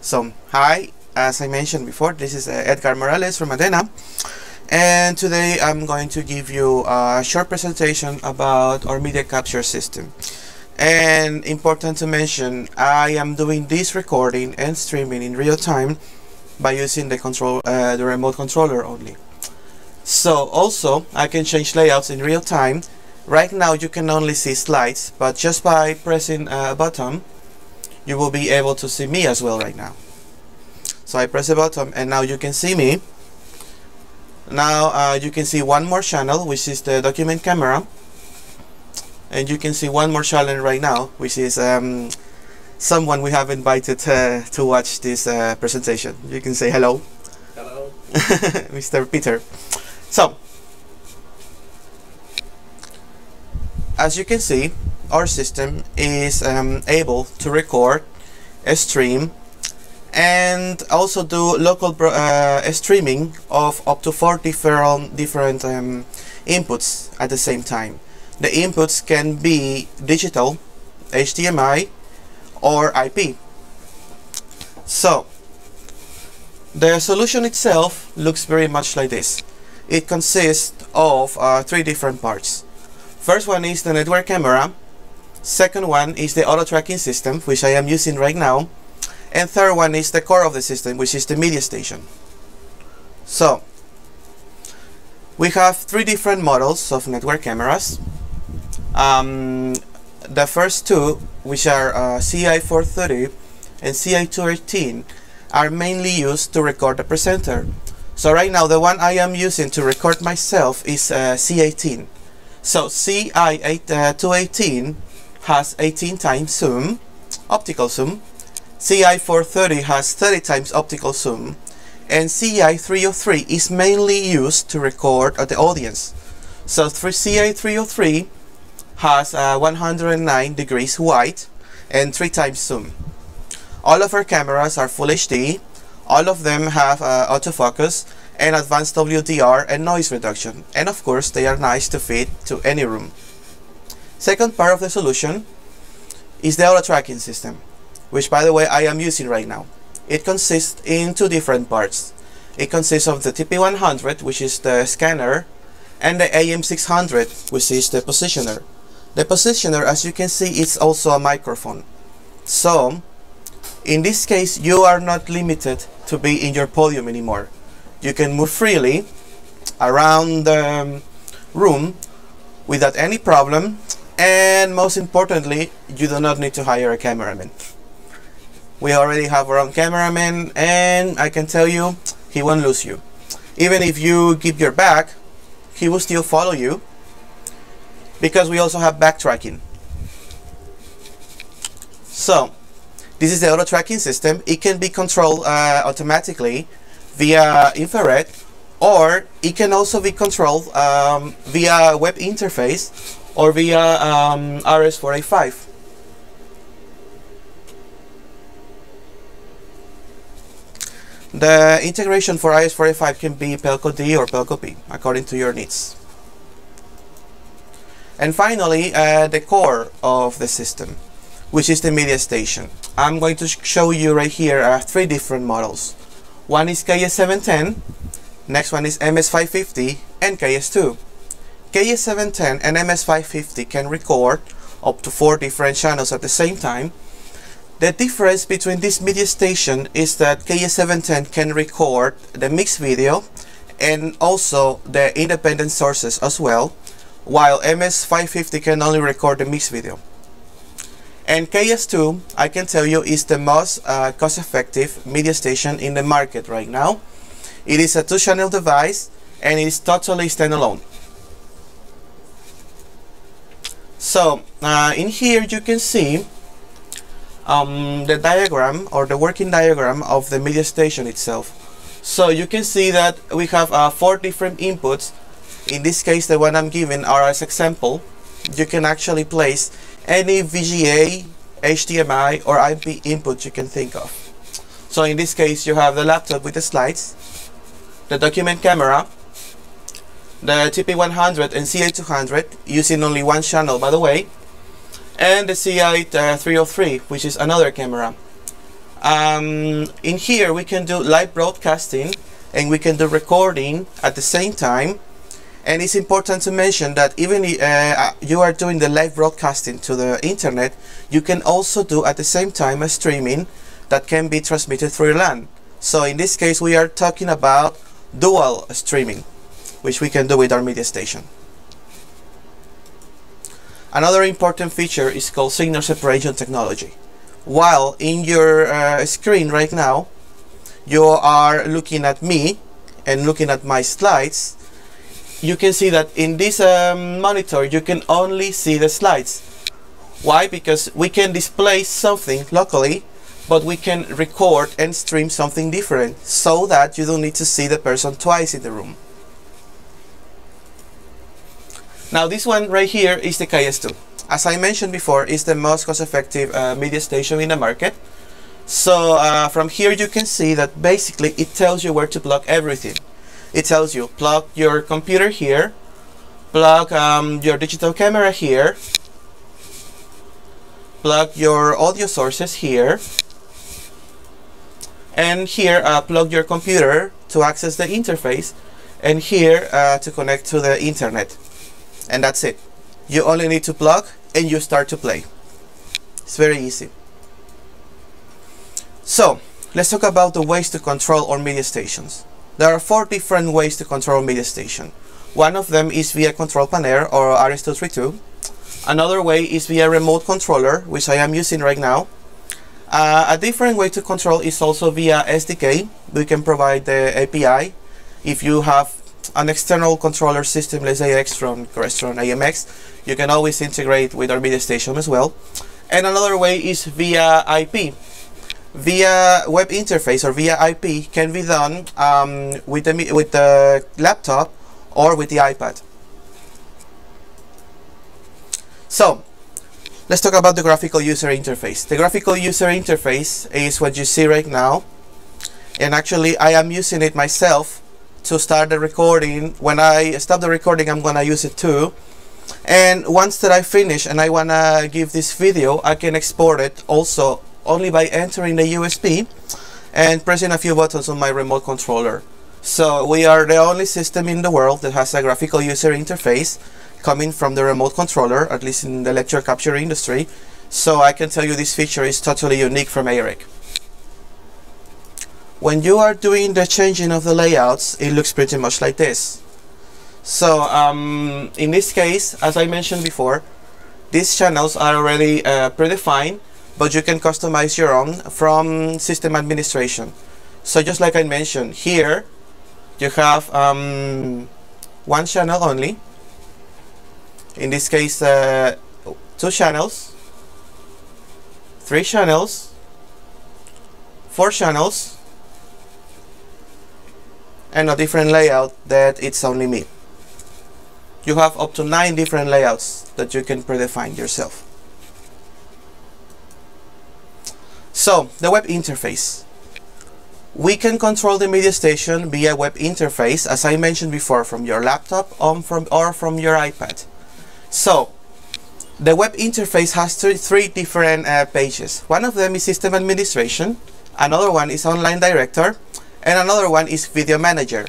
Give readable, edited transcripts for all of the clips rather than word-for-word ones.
So, hi, as I mentioned before, this is Edgar Morales from Adena, and today I'm going to give you a short presentation about our media capture system. And important to mention, I am doing this recording and streaming in real time by using the remote controller only. So also, I can change layouts in real time. Right now you can only see slides, but just by pressing a button, you will be able to see me as well right now. So I press a button and now you can see me. Now you can see one more channel, which is the document camera. And you can see one more channel right now, which is someone we have invited to watch this presentation. You can say hello. Hello. Mr. Peter. So, as you can see, our system is able to record, stream, and also do local streaming of up to 4 different inputs at the same time. The inputs can be digital, HDMI, or IP. So, the solution itself looks very much like this. It consists of 3 different parts. First one is the network camera. Second one is the auto tracking system, which I am using right now. And third one is the core of the system, which is the media station. So, we have 3 different models of network cameras. The first two, which are CI430 and CI218, are mainly used to record the presenter. So right now the one I am using to record myself is C18. So CI218 has 18 times zoom, optical zoom. CI430 has 30 times optical zoom, and CI303 is mainly used to record the audience. So CI303 has 109 degrees wide and 3 times zoom. All of our cameras are full HD. All of them have autofocus and advanced WDR and noise reduction, and of course they are nice to fit to any room. Second part of the solution is the auto tracking system, which by the way I am using right now. It consists in 2 different parts. It consists of the TP100, which is the scanner, and the AM600, which is the positioner. The positioner, as you can see, is also a microphone. So in this case you are not limited to be in your podium anymore. You can move freely around the room without any problem, and most importantly, you do not need to hire a cameraman. We already have our own cameraman, and I can tell you, he won't lose you. Even if you give your back, he will still follow you, because we also have backtracking. So, this is the auto tracking system. It can be controlled automatically via infrared, or it can also be controlled via web interface or via RS485. The integration for RS485 can be Pelco D or Pelco P, according to your needs. And finally, the core of the system, which is the media station. I'm going to show you right here 3 different models. One is KS710, next one is MS550, and KS2. KS710 and MS550 can record up to 4 different channels at the same time. The difference between this media station is that KS710 can record the mixed video and also the independent sources as well, while MS550 can only record the mixed video. And KS2, I can tell you, is the most cost-effective media station in the market right now. It is a 2-channel device and it is totally standalone. So in here you can see the diagram, or the working diagram of the media station itself. So you can see that we have 4 different inputs. In this case, the one I'm giving are as example. You can actually place any VGA, HDMI, or IP input you can think of. So in this case, you have the laptop with the slides, the document camera, the TP100 and CI200 using only 1 channel, by the way, and the CI303, which is another camera. In here we can do live broadcasting and we can do recording at the same time. And it's important to mention that even you are doing the live broadcasting to the internet, you can also do at the same time a streaming that can be transmitted through LAN. So in this case we are talking about dual streaming, which we can do with our media station. Another important feature is called signal separation technology. While in your screen right now you are looking at me and looking at my slides, you can see that in this monitor you can only see the slides. Why? Because we can display something locally, but we can record and stream something different, so that you don't need to see the person twice in the room. Now this one right here is the KS2. As I mentioned before, it's the most cost-effective media station in the market. So from here you can see that basically it tells you where to plug everything. It tells you plug your computer here, plug your digital camera here, plug your audio sources here, and here plug your computer to access the interface, and here to connect to the internet. And that's it. You only need to plug and you start to play. It's very easy. So let's talk about the ways to control our media stations. There are 4 different ways to control media station. One of them is via control panel or RS-232. Another way is via remote controller, which I am using right now. A different way to control is also via SDK. We can provide the API. If you have an external controller system, let's say Extron, Crestron, AMX, you can always integrate with our media station as well. And another way is via IP. Via web interface or via IP can be done with the laptop or with the iPad. So let's talk about the graphical user interface. The graphical user interface is what you see right now, and actually I am using it myself to start the recording. When I stop the recording, I'm gonna use it too. And once that I finish and I wanna give this video, I can export it also only by entering the USB and pressing a few buttons on my remote controller. So we are the only system in the world that has a graphical user interface coming from the remote controller, at least in the lecture capture industry. So I can tell you this feature is totally unique from ERIC. When you are doing the changing of the layouts, it looks pretty much like this. So in this case, as I mentioned before, these channels are already predefined, but you can customize your own from system administration. So just like I mentioned, here you have one channel only. In this case, 2 channels, 3 channels, 4 channels, and a different layout that it's only me. You have up to 9 different layouts that you can predefine yourself. So the web interface. We can control the media station via web interface, as I mentioned before, from your laptop or from your iPad. So the web interface has 3 different pages. One of them is system administration, another one is online director, and another one is video manager.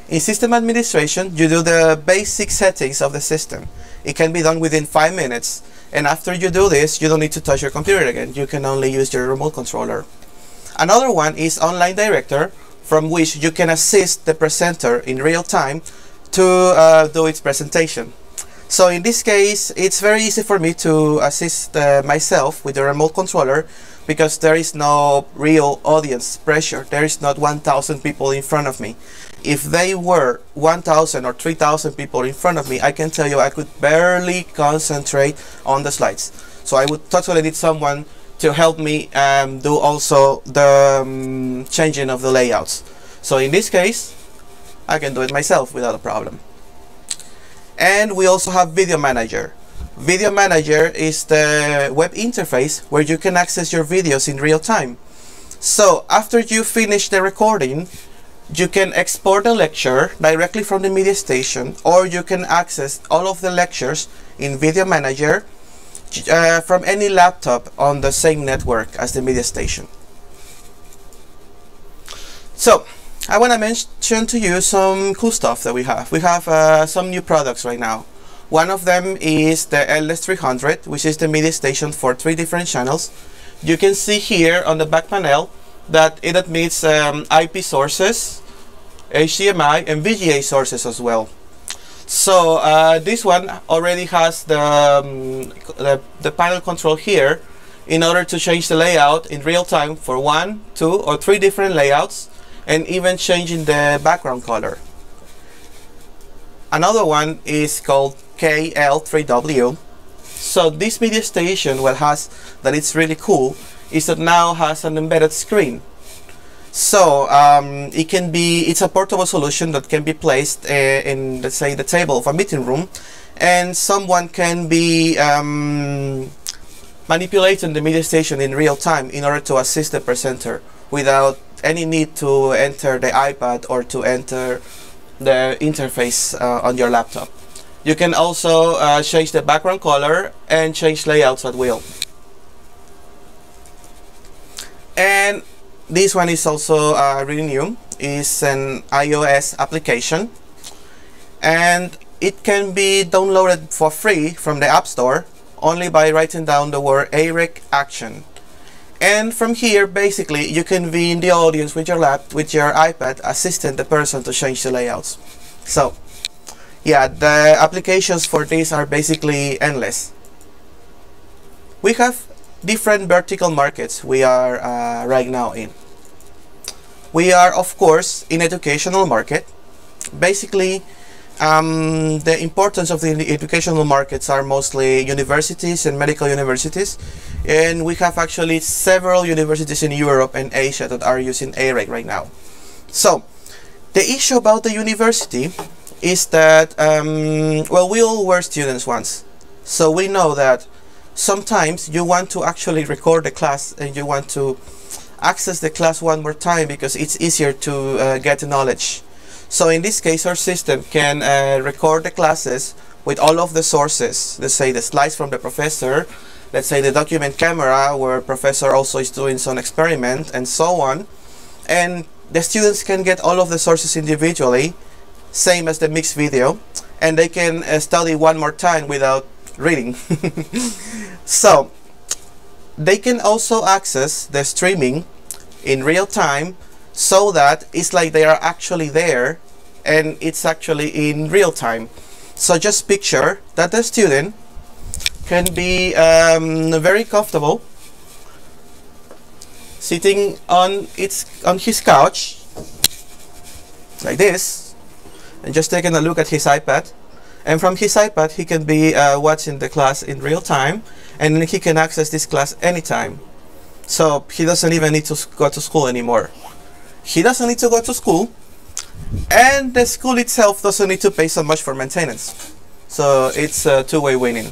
In system administration, you do the basic settings of the system. It can be done within 5 minutes, and after you do this, you don't need to touch your computer again. You can only use your remote controller. Another one is online director, from which you can assist the presenter in real time to do its presentation. So in this case, it's very easy for me to assist myself with the remote controller, because there is no real audience pressure. There is not 1,000 people in front of me. If they were 1,000 or 3,000 people in front of me, I can tell you I could barely concentrate on the slides. So I would totally need someone to help me do also the changing of the layouts. So in this case, I can do it myself without a problem. And we also have Video Manager. Video Manager is the web interface where you can access your videos in real time. So after you finish the recording, you can export the lecture directly from the media station, or you can access all of the lectures in Video Manager from any laptop on the same network as the media station. So I want to mention to you some cool stuff that we have. We have some new products right now. One of them is the LS300, which is the media station for 3 different channels. You can see here on the back panel that it admits IP sources, HDMI and VGA sources as well. So this one already has the panel control here in order to change the layout in real time for 1, 2 or 3 different layouts, and even changing the background color. Another one is called KL3W. So this media station, what has that it's really cool is that now has an embedded screen. So it's a portable solution that can be placed in, let's say, the table of a meeting room, and someone can be manipulating the media station in real time in order to assist the presenter without any need to enter the iPad or to enter the interface on your laptop. You can also change the background color and change layouts at will. And this one is also really new. It's an iOS application, and it can be downloaded for free from the App Store only by writing down the word erikaction. And from here, basically, you can be in the audience with your iPad, assisting the person to change the layouts. So, yeah, the applications for this are basically endless. We have different vertical markets we are right now in. We are, of course, in educational market. Basically, the importance of the educational markets are mostly universities and medical universities, and we have actually several universities in Europe and Asia that are using ARIC right now. So the issue about the university is that well, we all were students once, so we know that sometimes you want to actually record the class and you want to access the class one more time because it's easier to get the knowledge. So in this case, our system can record the classes with all of the sources. Let's say the slides from the professor, let's say the document camera where professor also is doing some experiment, and so on. And the students can get all of the sources individually, same as the mixed video, and they can study one more time without reading. So they can also access the streaming in real time, so that it's like they are actually there and it's actually in real time. So just picture that the student can be very comfortable sitting on his couch like this and just taking a look at his iPad, and from his iPad he can be watching the class in real time, and then he can access this class anytime. So he doesn't even need to go to school anymore. He doesn't need to go to school, and the school itself doesn't need to pay so much for maintenance. So it's a two-way winning.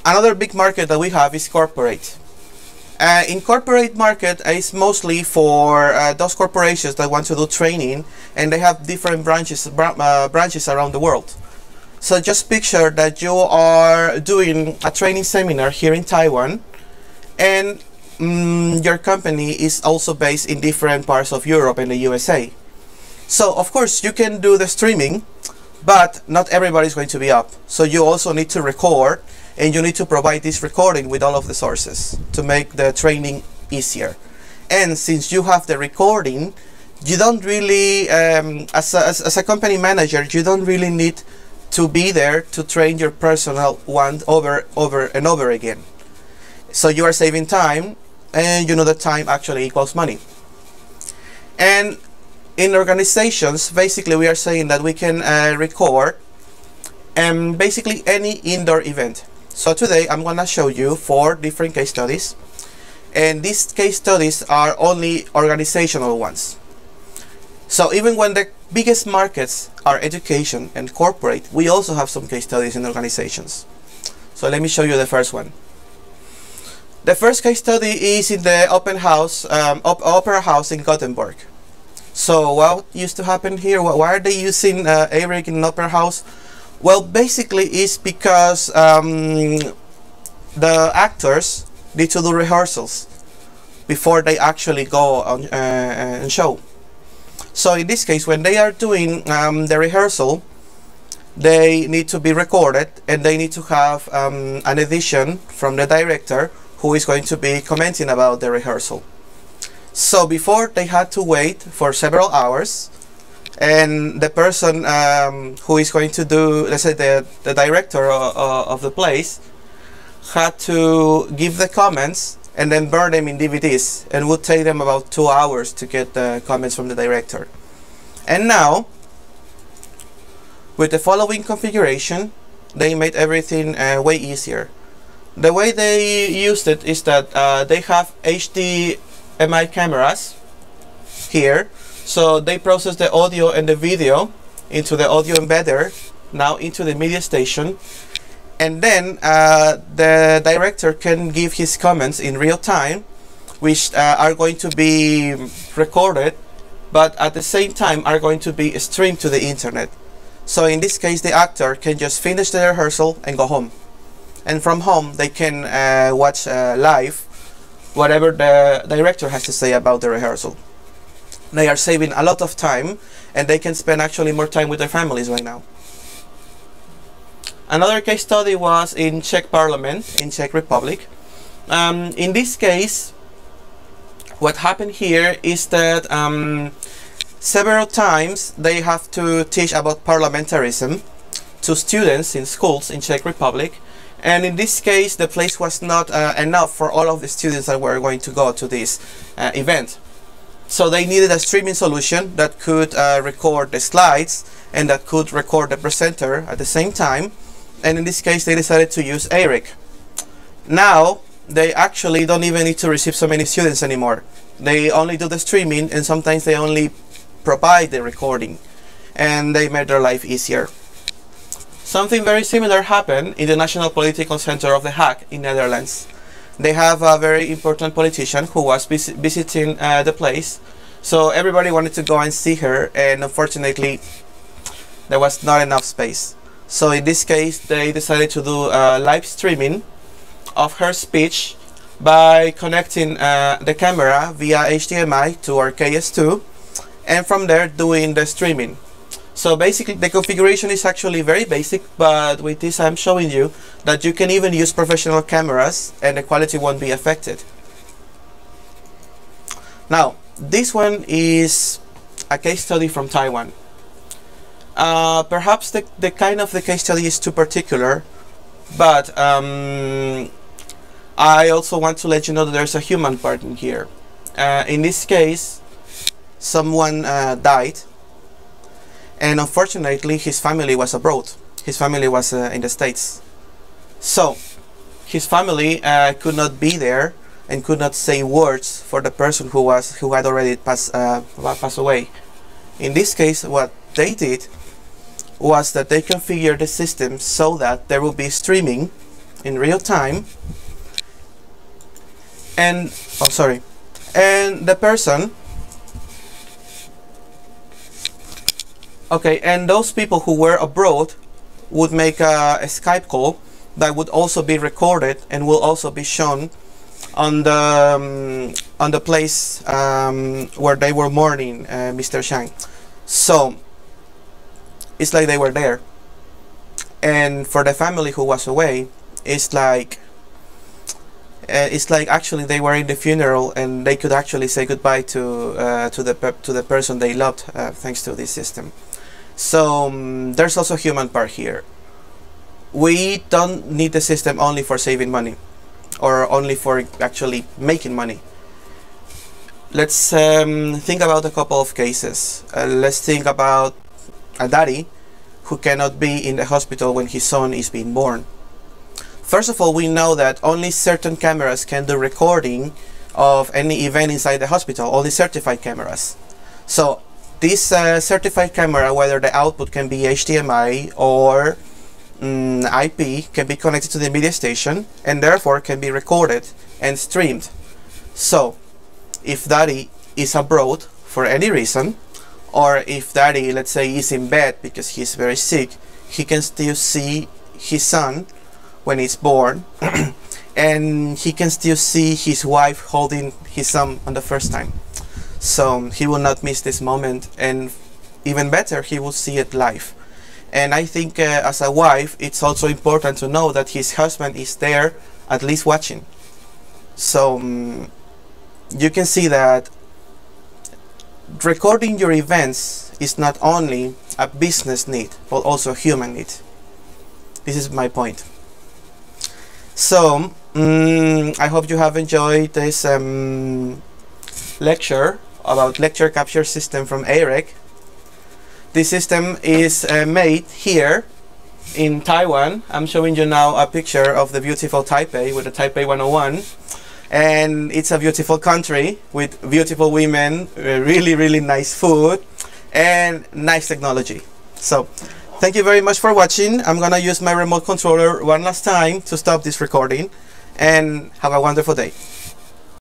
Another big market that we have is corporate. In corporate market is mostly for those corporations that want to do training, and they have different branches around the world. So just picture that you are doing a training seminar here in Taiwan, and your company is also based in different parts of Europe and the USA. So of course you can do the streaming, but not everybody is going to be up. So you also need to record, and you need to provide this recording with all of the sources to make the training easier. And since you have the recording, you don't really, as a company manager, you don't really need to be there to train your personnel over and over again. So you are saving time, and you know that time actually equals money. And in organizations, basically we are saying that we can record basically any indoor event. So today I'm gonna show you 4 different case studies, and these case studies are only organizational ones. So even when the biggest markets are education and corporate, we also have some case studies in organizations. So let me show you the first one. The first case study is in the Opera House in Gothenburg. So what used to happen here? Why are they using ARIC in Opera House? Well, basically it's because the actors need to do rehearsals before they actually go on and show. So in this case, when they are doing the rehearsal, they need to be recorded, and they need to have an edition from the director who is going to be commenting about the rehearsal. So before, they had to wait for several hours, and the person who is going to do, let's say the director of the place, had to give the comments and then burn them in DVDs, and would take them about 2 hours to get the comments from the director. And now, with the following configuration, they made everything way easier. The way they used it is that they have HDMI cameras here, so they process the audio and the video into the audio embedder, now into the media station, and then the director can give his comments in real time, which are going to be recorded, but at the same time are going to be streamed to the internet. So in this case, the actor can just finish the rehearsal and go home, and from home they can watch live whatever the director has to say about the rehearsal. They are saving a lot of time, and they can spend actually more time with their families right now. Another case study was in Czech Parliament, in Czech Republic. In this case, what happened here is that several times they have to teach about parliamentarism to students in schools in Czech Republic, and in this case the place was not enough for all of the students that were going to go to this event. So they needed a streaming solution that could record the slides and that could record the presenter at the same time, and in this case they decided to use Eric. Now they actually don't even need to receive so many students anymore. They only do the streaming, and sometimes they only provide the recording, and they made their life easier. Something very similar happened in the National Political Center of The Hague in Netherlands. They have a very important politician who was visiting the place, so everybody wanted to go and see her, and unfortunately there was not enough space. So in this case they decided to do live streaming of her speech by connecting the camera via HDMI to our KS2, and from there doing the streaming. So basically the configuration is actually very basic, but with this I'm showing you that you can even use professional cameras and the quality won't be affected. Now this one is a case study from Taiwan. Perhaps the kind of the case study is too particular, but I also want to let you know that there's a human part in here. In this case, someone died, and unfortunately his family was abroad. His family was in the States. So his family could not be there and could not say words for the person who had already passed away. In this case, what they did was that they configured the system so that there will be streaming in real time, and and the person, and those people who were abroad would make a Skype call that would also be recorded and will also be shown on the place where they were mourning Mr. Shang. So it's like they were there, and for the family who was away, it's like actually they were in the funeral, and they could actually say goodbye to the person they loved thanks to this system. So there's also a human part here. We don't need the system only for saving money or only for actually making money. Let's think about a couple of cases. Let's think about a daddy who cannot be in the hospital when his son is being born. First of all, we know that only certain cameras can do recording of any event inside the hospital, only certified cameras. So this certified camera, whether the output can be HDMI or IP, can be connected to the media station and therefore can be recorded and streamed. So if daddy is abroad for any reason, or if daddy, let's say, is in bed because he's very sick, he can still see his son when he's born and he can still see his wife holding his son on the first time. So he will not miss this moment, and even better, he will see it live. And I think as a wife, it's also important to know that his husband is there, at least watching. So you can see that recording your events is not only a business need, but also a human need. This is my point. So I hope you have enjoyed this lecture about lecture capture system from Eric. This system is made here in Taiwan. I'm showing you now a picture of the beautiful Taipei with the Taipei 101, and it's a beautiful country with beautiful women, really nice food, and nice technology. So thank you very much for watching. I'm gonna use my remote controller one last time to stop this recording, and have a wonderful day.